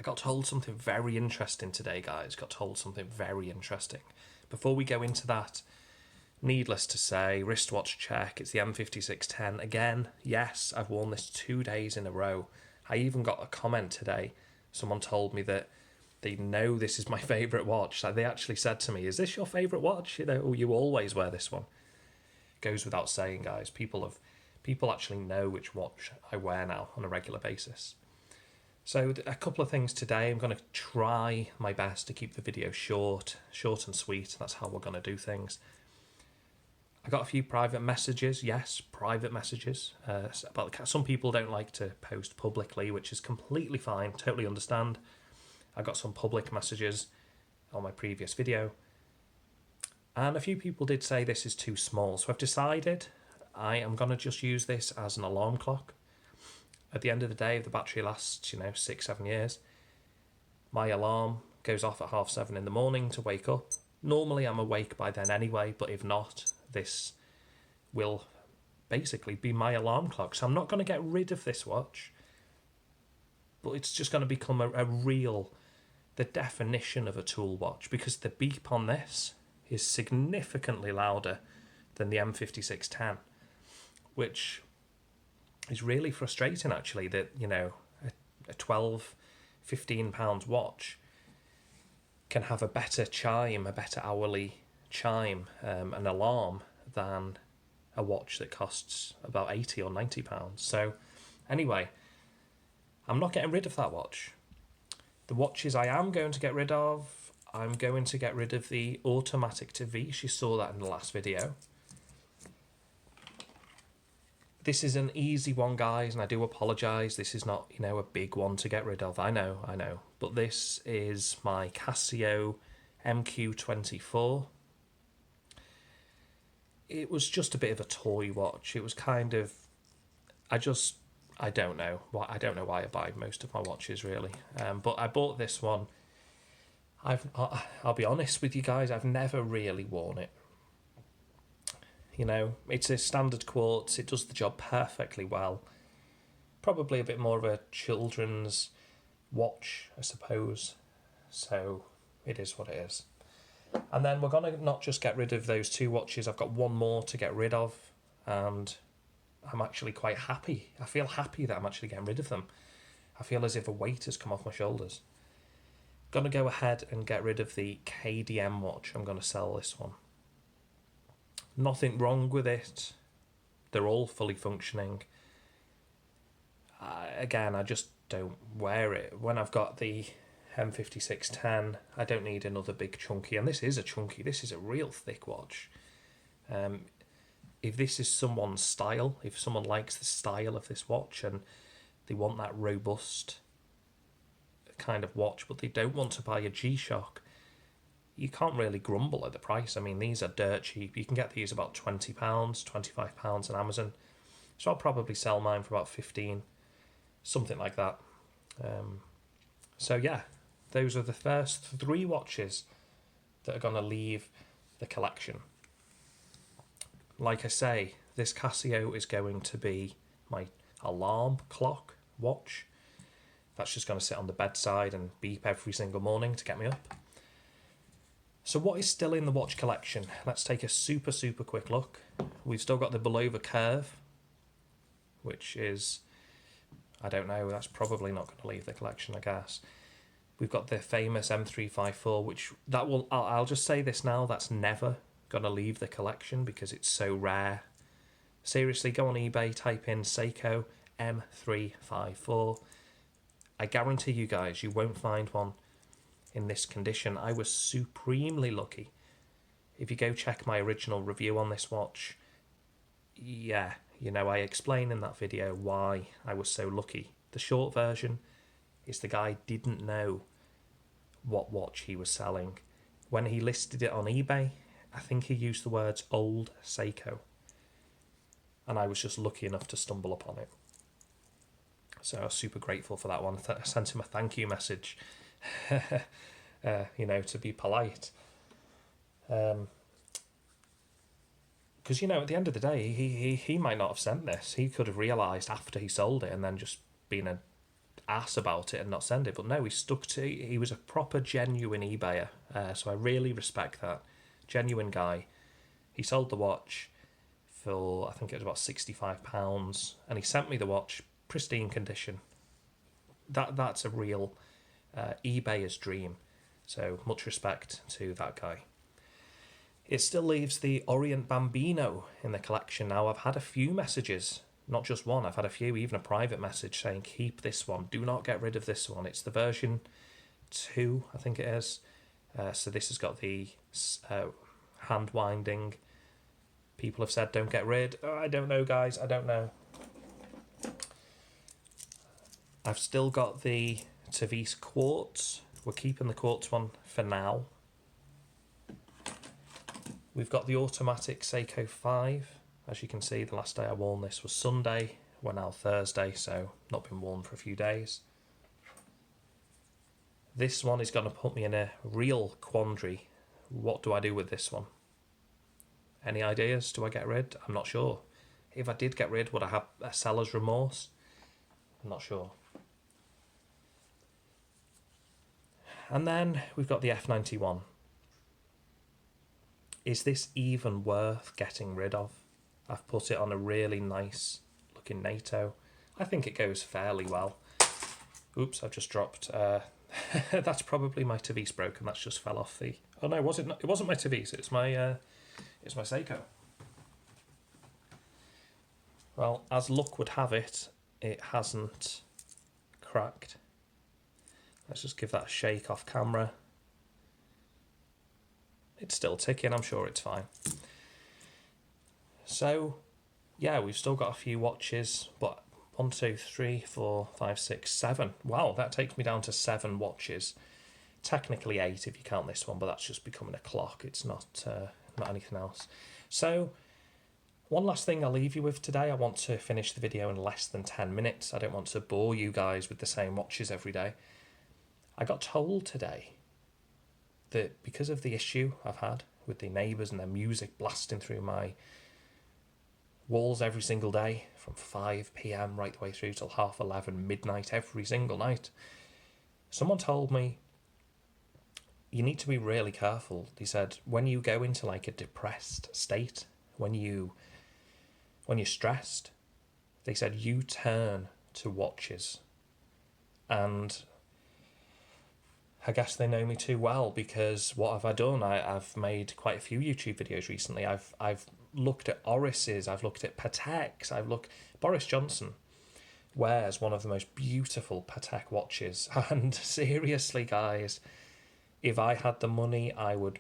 I got told something very interesting today, guys. Got told something very interesting. Before we go into that, needless to say, wristwatch check. It's the M5610 again. Yes, I've worn this 2 days in a row. I even got a comment today. Someone told me that they know this is my favourite watch. Like, they actually said to me, "Is this your favourite watch? You always wear this one." Goes without saying, guys. People actually know which watch I wear now on a regular basis. So a couple of things today. I'm going to try my best to keep the video short and sweet. That's how we're going to do things. I got a few private messages. Yes, private messages. About some people don't like to post publicly, which is completely fine. Totally understand. I got some public messages on my previous video. And a few people did say this is too small. So I've decided I am going to just use this as an alarm clock. At the end of the day, if the battery lasts, 6-7 years, my alarm goes off at 7:30 in the morning to wake up. Normally I'm awake by then anyway, but if not, this will basically be my alarm clock. So I'm not going to get rid of this watch, but it's just going to become the definition of a tool watch, because the beep on this is significantly louder than the M5610, which is really frustrating, actually, that, a 12, 15 pounds watch can have a better chime, a better hourly chime, an alarm, than a watch that costs about 80 or 90 pounds. So anyway, I'm not getting rid of that watch. The watches I am going to get rid of, I'm going to get rid of the Automatic Tavish. You saw that in the last video. This is an easy one, guys, and I do apologise. This is not, a big one to get rid of. I know. But this is my Casio MQ24. It was just a bit of a toy watch. It was kind of... I don't know. I don't know why I buy most of my watches, really. But I bought this one. I'll be honest with you guys, I've never really worn it. It's a standard quartz. It does the job perfectly well. Probably a bit more of a children's watch, I suppose. So it is what it is. And then we're going to not just get rid of those two watches. I've got one more to get rid of. And I'm actually quite happy. I feel happy that I'm actually getting rid of them. I feel as if a weight has come off my shoulders. Going to go ahead and get rid of the KDM watch. I'm going to sell this one. Nothing wrong with it. They're all fully functioning. Again, I just don't wear it. When I've got the M5610, I don't need another big chunky. And this is a chunky. This is a real thick watch. If this is someone's style, if someone likes the style of this watch and they want that robust kind of watch, but they don't want to buy a G-Shock, you can't really grumble at the price. I mean, these are dirt cheap. You can get these about £20, £25 on Amazon. So I'll probably sell mine for about 15, something like that. So yeah, those are the first 3 watches that are going to leave the collection. Like I say, this Casio is going to be my alarm clock watch. That's just going to sit on the bedside and beep every single morning to get me up. So what is still in the watch collection? Let's take a super quick look. We've still got the Bulova Curve, which is, I don't know, that's probably not going to leave the collection, I guess. We've got the famous M354, I'll just say this now, that's never going to leave the collection because it's so rare. Seriously, go on eBay, type in Seiko M354. I guarantee you guys, you won't find one in this condition. I was supremely lucky. If you go check my original review on this watch, I explain in that video why I was so lucky. The short version is the guy didn't know what watch he was selling. When he listed it on eBay, I think he used the words old Seiko. And I was just lucky enough to stumble upon it. So I was super grateful for that one. I sent him a thank you message. To be polite. Because, at the end of the day, he might not have sent this. He could have realised after he sold it and then just been an ass about it and not send it. But no, he was a proper genuine eBayer. So I really respect that. Genuine guy. He sold the watch for, I think it was about £65, and he sent me the watch, pristine condition. That's a real eBayer's dream. So much respect to that guy. It still leaves the Orient Bambino in the collection now. I've had a few messages, not just one, I've had a few, even a private message saying, keep this one, do not get rid of this one. It's the version 2, I think it is. So this has got the hand winding. People have said don't get rid. Oh, I don't know, guys, I don't know. I've still got the Tavis quartz. We're keeping the quartz one for now. We've got the automatic Seiko 5. As you can see, the last day I worn this was Sunday. We're now Thursday, so not been worn for a few days. This one is going to put me in a real quandary. What do I do with this one? Any ideas? Do I get rid? I'm not sure. If I did get rid, would I have a seller's remorse? I'm not sure. And then we've got the F91. Is this even worth getting rid of? I've put it on a really nice looking NATO. I think it goes fairly well. Oops, I've just dropped. That's probably my Tavis broken. That's just fell off the. Oh no, was it? Not? It wasn't my Tavis. It's my Seiko. Well, as luck would have it, it hasn't cracked. Let's just give that a shake off camera. It's still ticking, I'm sure it's fine. So, yeah, we've still got a few watches, but 1, 2, 3, 4, 5, 6, 7. Wow, that takes me down to 7 watches. Technically 8 if you count this one, but that's just becoming a clock. It's not anything else. So, one last thing I'll leave you with today. I want to finish the video in less than 10 minutes. I don't want to bore you guys with the same watches every day. I got told today that because of the issue I've had with the neighbours and their music blasting through my walls every single day from 5 p.m. right the way through till 11:30, midnight every single night, someone told me you need to be really careful. They said when you go into like a depressed state, when you're stressed, they said you turn to watches. And I guess they know me too well, because what have I done? I've made quite a few YouTube videos recently. I've looked at Oris's, I've looked at Pateks, Boris Johnson wears one of the most beautiful Patek watches, and seriously guys, if I had the money, I would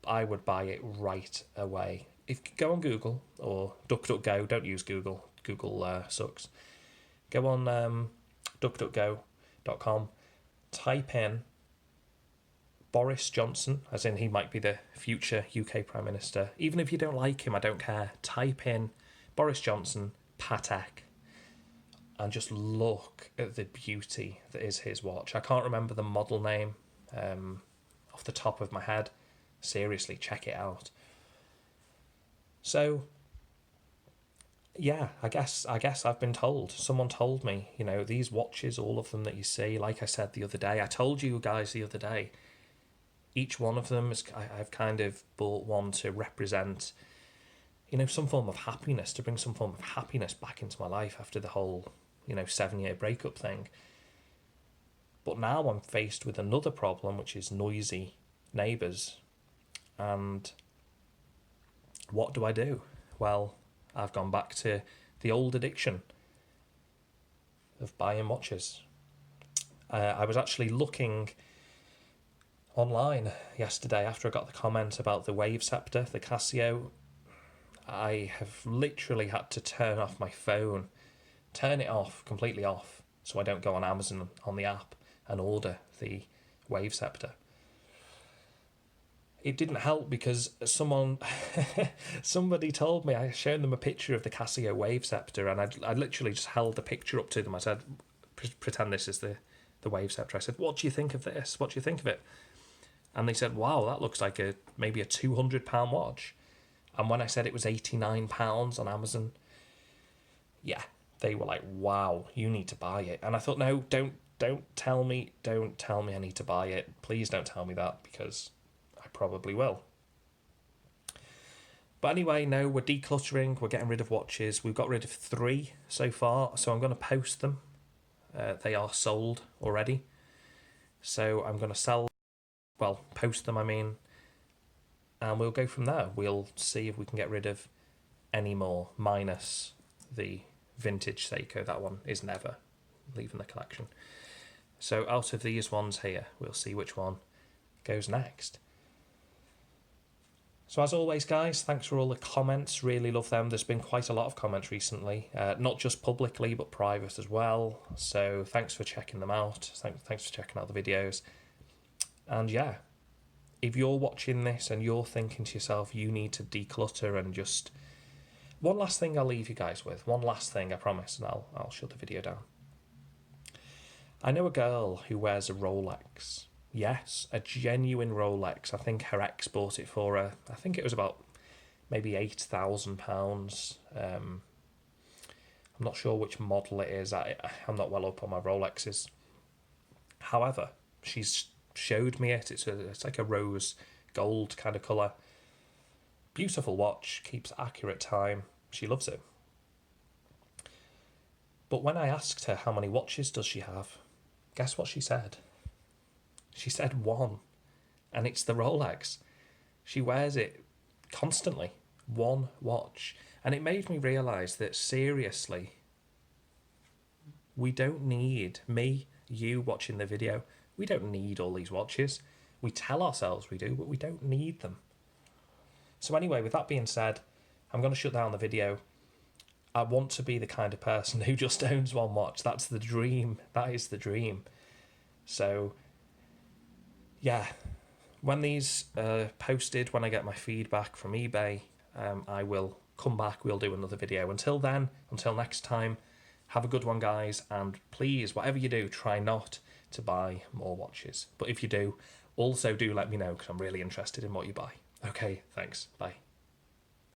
buy it right away. If you go on Google or DuckDuckGo, don't use Google. Google sucks. Go on duckduckgo.com, type in Boris Johnson, as in he might be the future UK Prime Minister. Even if you don't like him, I don't care. Type in Boris Johnson, Patek, and just look at the beauty that is his watch. I can't remember the model name off the top of my head. Seriously, check it out. So, yeah, I guess I've been told. Someone told me, these watches, all of them that you see, like I said the other day, I told you guys the other day, each one of them, I've kind of bought one to represent, some form of happiness, to bring some form of happiness back into my life after the whole, 7-year breakup thing. But now I'm faced with another problem, which is noisy neighbours. And what do I do? Well, I've gone back to the old addiction of buying watches. I was actually looking online yesterday after I got the comment about the Wave Scepter, the Casio. I have literally had to turn off my phone, turn it off, completely off, so I don't go on Amazon on the app and order the Wave Scepter. It didn't help because somebody told me, I showed them a picture of the Casio Wave Scepter, and I literally just held the picture up to them. I said, pretend this is the Wave Scepter. I said, what do you think of this? What do you think of it? And they said, wow, that looks like maybe a £200 watch. And when I said it was £89 on Amazon, yeah, they were like, wow, you need to buy it. And I thought, no, don't don't tell me I need to buy it. Please don't tell me that, because I probably will. But anyway, no, we're decluttering, we're getting rid of watches. We've got rid of 3 so far, so I'm going to post them. They are sold already. So I'm going to post them, and we'll go from there. We'll see if we can get rid of any more, minus the vintage Seiko. That one is never leaving the collection. So out of these ones here, we'll see which one goes next. So as always, guys, thanks for all the comments. Really love them. There's been quite a lot of comments recently, not just publicly, but private as well. So thanks for checking them out. Thanks for checking out the videos. And yeah, if you're watching this and you're thinking to yourself, you need to declutter and just... One last thing I'll leave you guys with. One last thing, I promise, and I'll shut the video down. I know a girl who wears a Rolex. Yes, a genuine Rolex. I think her ex bought it for her. I think it was about maybe £8,000. I'm not sure which model it is. I'm not well up on my Rolexes. However, she's showed me it. It's like a rose gold kind of colour. Beautiful watch, keeps accurate time. She loves it. But when I asked her how many watches does she have, guess what she said? She said 1, and it's the Rolex. She wears it constantly, 1 watch. And it made me realise that, seriously, we don't need, me, you watching the video, we don't need all these watches. We tell ourselves we do, but we don't need them. So anyway, with that being said, I'm going to shut down the video. I want to be the kind of person who just owns 1 watch. That's the dream. That is the dream. So, yeah, when these are posted, when I get my feedback from eBay, I will come back. We'll do another video. Until then, until next time, have a good one, guys. And please, whatever you do, try not to buy more watches. But if you do, also do let me know, because I'm really interested in what you buy. Okay, thanks. Bye.